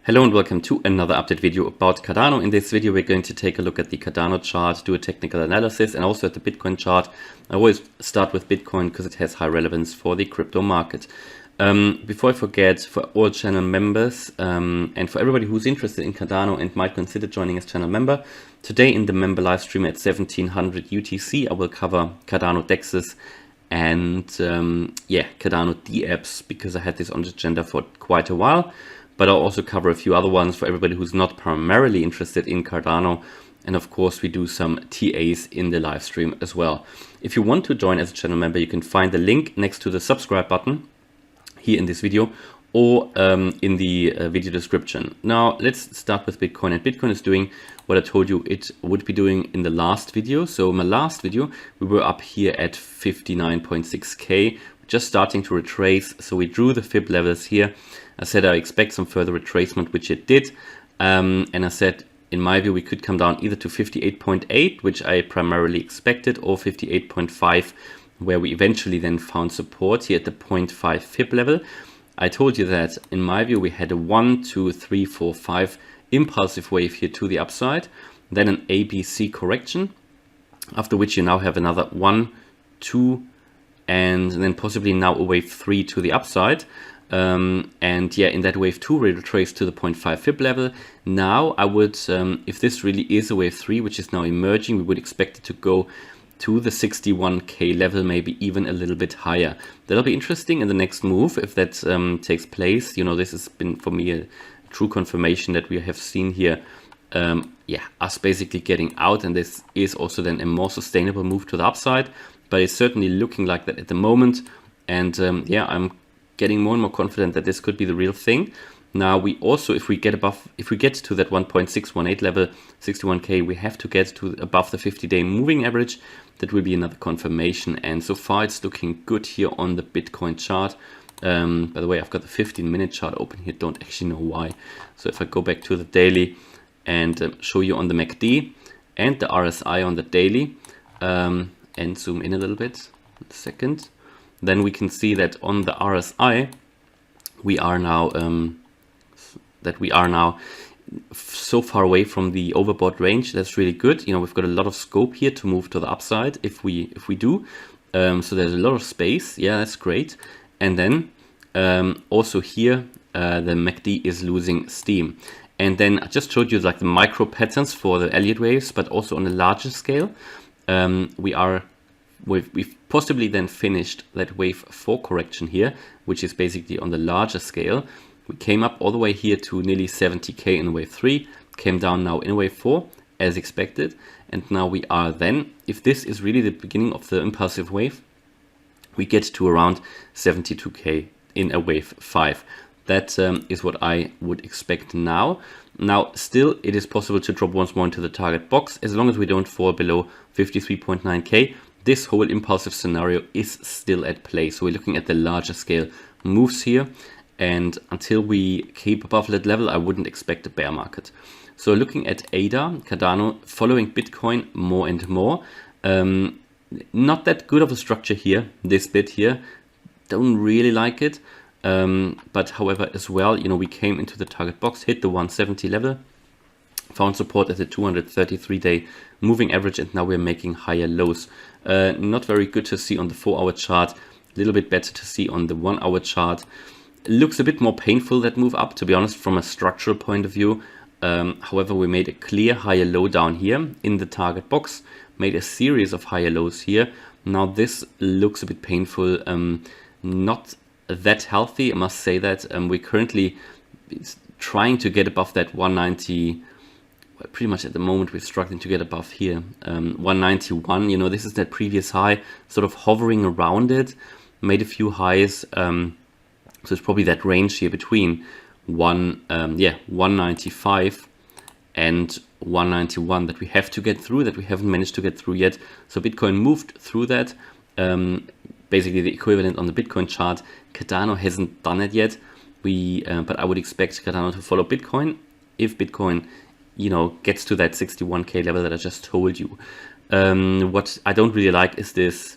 Hello and welcome to another update video about Cardano. In this video, we're going to take a look at the Cardano chart, do a technical analysis, and also at the Bitcoin chart. I always start with Bitcoin because it has high relevance for the crypto market. Before I forget, for all channel members and for everybody who's interested in Cardano and might consider joining as channel member, today in the member live stream at 1700 UTC, I will cover Cardano DEXs and Cardano DApps, because I had this on the agenda for quite a while. But I'll also cover a few other ones for everybody who's not primarily interested in Cardano. And of course, we do some TAs in the live stream as well. If you want to join as a channel member, you can find the link next to the subscribe button here in this video or in the video description. Now, let's start with Bitcoin. And Bitcoin is doing what I told you it would be doing in the last video. So in my last video, we were up here at 59.6K, just starting to retrace. So we drew the fib levels here. I said I expect some further retracement, which it did. And I said, in my view, we could come down either to 58.8, which I primarily expected, or 58.5, where we eventually then found support here at the 0.5 fib level. I told you that, in my view, we had a 1, 2, 3, 4, 5 impulsive wave here to the upside, then an ABC correction, after which you now have another 1, 2, and then possibly now a wave 3 to the upside. In that wave 2 we retraced to the 0.5 fib level. Now I would, if this really is a wave 3, which is now emerging, we would expect it to go to the 61K level, maybe even a little bit higher. That'll be interesting in the next move if that takes place. You know, this has been for me a true confirmation that we have seen here, us basically getting out, and this is also then a more sustainable move to the upside. But it's certainly looking like that at the moment, and I'm getting more and more confident that this could be the real thing. Now we also, if we get to that 1.618 level, 61K, we have to get to above the 50-day moving average. That will be another confirmation. And so far it's looking good here on the Bitcoin chart. By the way, I've got the 15-minute chart open here. Don't actually know why. So if I go back to the daily and show you on the MACD and the RSI on the daily, and zoom in a little bit, a second. Then we can see that on the RSI, we are now so far away from the overbought range. That's really good. You know, we've got a lot of scope here to move to the upside if we do. So there's a lot of space. Yeah, that's great. And then also here, the MACD is losing steam. And then I just showed you like the micro patterns for the Elliott Waves, but also on a larger scale, we've possibly then finished that wave 4 correction here, which is basically on the larger scale. We came up all the way here to nearly 70K in wave 3, came down now in wave 4 as expected, and now we are then, if this is really the beginning of the impulsive wave, we get to around 72K in a wave 5. That is what I would expect now. Now, still, it is possible to drop once more into the target box as long as we don't fall below 53.9K. This whole impulsive scenario is still at play. So we're looking at the larger scale moves here. And until we keep above that level, I wouldn't expect a bear market. So looking at ADA, Cardano, following Bitcoin more and more. Not that good of a structure here, this bit here. Don't really like it. But however, as well, you know, we came into the target box, hit the 170 level, found support at the 233-day moving average, and now we're making higher lows. Not very good to see on the 4-hour chart, a little bit better to see on the 1-hour chart. Looks a bit more painful, that move up, to be honest, from a structural point of view. However, we made a clear higher low down here in the target box, made a series of higher lows here. Now this looks a bit painful, not that healthy, I must say that. We're currently trying to get above that 190. Pretty much at the moment we're struggling to get above here, 191. You know, this is that previous high, sort of hovering around it, made a few highs. So it's probably that range here between 195 and 191 that we have to get through, that we haven't managed to get through yet. So Bitcoin moved through that, basically the equivalent on the Bitcoin chart. Cardano hasn't done it yet. But I would expect Cardano to follow Bitcoin if Bitcoin, you know, gets to that 61K level that I just told you. What I don't really like is this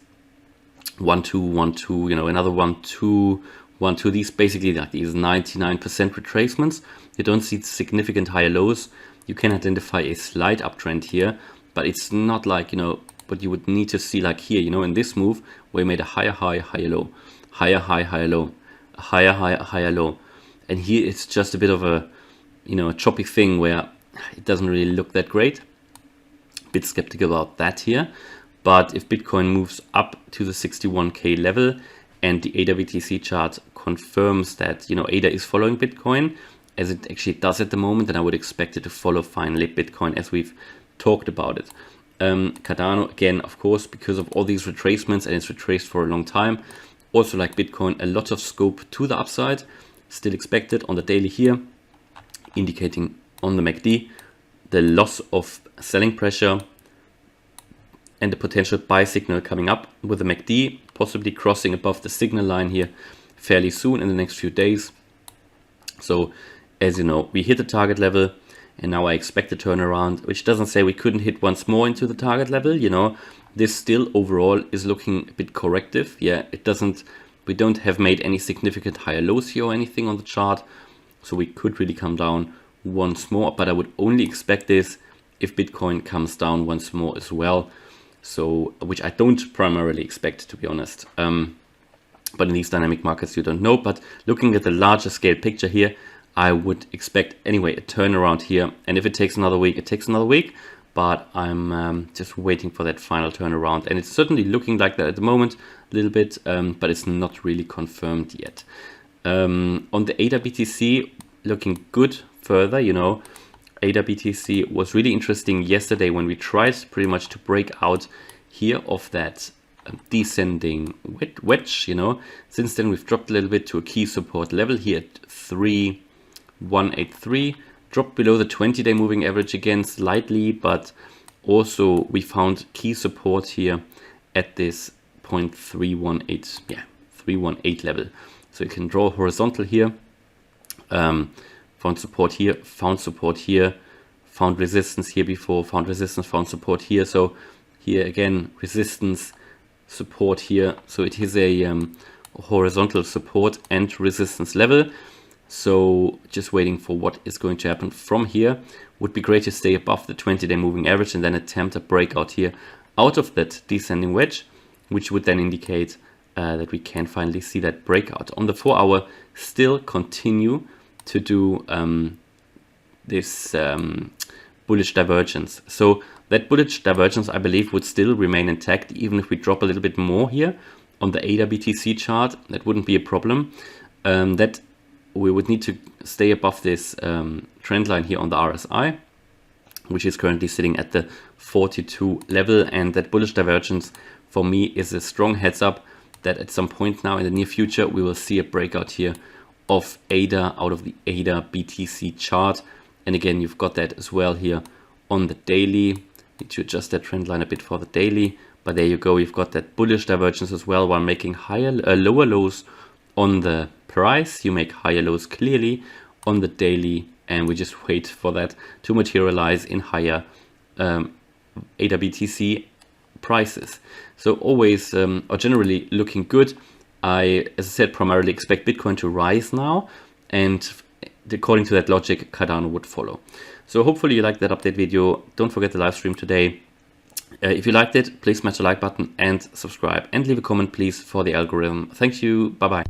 1 2 1 2, you know, another 1 2 1, 2, these basically like these 99% retracements. You don't see significant higher lows. You can identify a slight uptrend here, but it's not like, you know, what you would need to see like here, you know, in this move where we made a higher high, higher low, higher high, higher low, higher high, higher low. And here it's just a bit of a, you know, a choppy thing where it doesn't really look that great. Bit skeptical about that here. But if Bitcoin moves up to the 61K level and the ADABTC chart confirms that, you know, ADA is following Bitcoin, as it actually does at the moment, then I would expect it to follow finally Bitcoin as we've talked about it. Cardano, again, of course, because of all these retracements, and it's retraced for a long time, also like Bitcoin, a lot of scope to the upside, still expected on the daily here, indicating on the MACD the loss of selling pressure and the potential buy signal coming up with the MACD, possibly crossing above the signal line here fairly soon in the next few days. So as you know, we hit the target level, and now I expect a turnaround, which doesn't say we couldn't hit once more into the target level. You know, this still overall is looking a bit corrective. Yeah, it doesn't, we don't have made any significant higher lows here or anything on the chart. So we could really come down once more, but I would only expect this if Bitcoin comes down once more as well. So, which I don't primarily expect, to be honest. But in these dynamic markets, you don't know. But looking at the larger scale picture here, I would expect anyway a turnaround here. And if it takes another week, it takes another week. But I'm just waiting for that final turnaround. And it's certainly looking like that at the moment, a little bit, but it's not really confirmed yet. On the ADABTC, looking good further, you know. ADABTC was really interesting yesterday when we tried pretty much to break out here of that descending wedge, you know. Since then we've dropped a little bit to a key support level here at 3,183, dropped below the 20-day moving average again slightly, but also we found key support here at this 0.318, yeah, 318 level. So you can draw horizontal here. Found support here, found support here, found resistance here before, found resistance, found support here. So here again, resistance, support here. So it is a horizontal support and resistance level. So just waiting for what is going to happen from here. Would be great to stay above the 20-day moving average and then attempt a breakout here out of that descending wedge, which would then indicate that we can finally see that breakout. On the 4-hour, still continue to do this bullish divergence. So that bullish divergence, I believe, would still remain intact even if we drop a little bit more here on the ADABTC chart. That wouldn't be a problem. That we would need to stay above this trend line here on the RSI, which is currently sitting at the 42 level, and that bullish divergence for me is a strong heads up that at some point now in the near future we will see a breakout here of ADA out of the ADABTC chart. And again, you've got that as well here on the daily. Need to adjust that trend line a bit for the daily, but there you go, you've got that bullish divergence as well. While making lower lows on the price, you make higher lows clearly on the daily, and we just wait for that to materialize in higher ADABTC prices. So always or generally looking good. I, as I said, primarily expect Bitcoin to rise now, and according to that logic, Cardano would follow. So hopefully you liked that update video. Don't forget the live stream today. If you liked it, please smash the like button and subscribe, and leave a comment please for the algorithm. Thank you. Bye bye.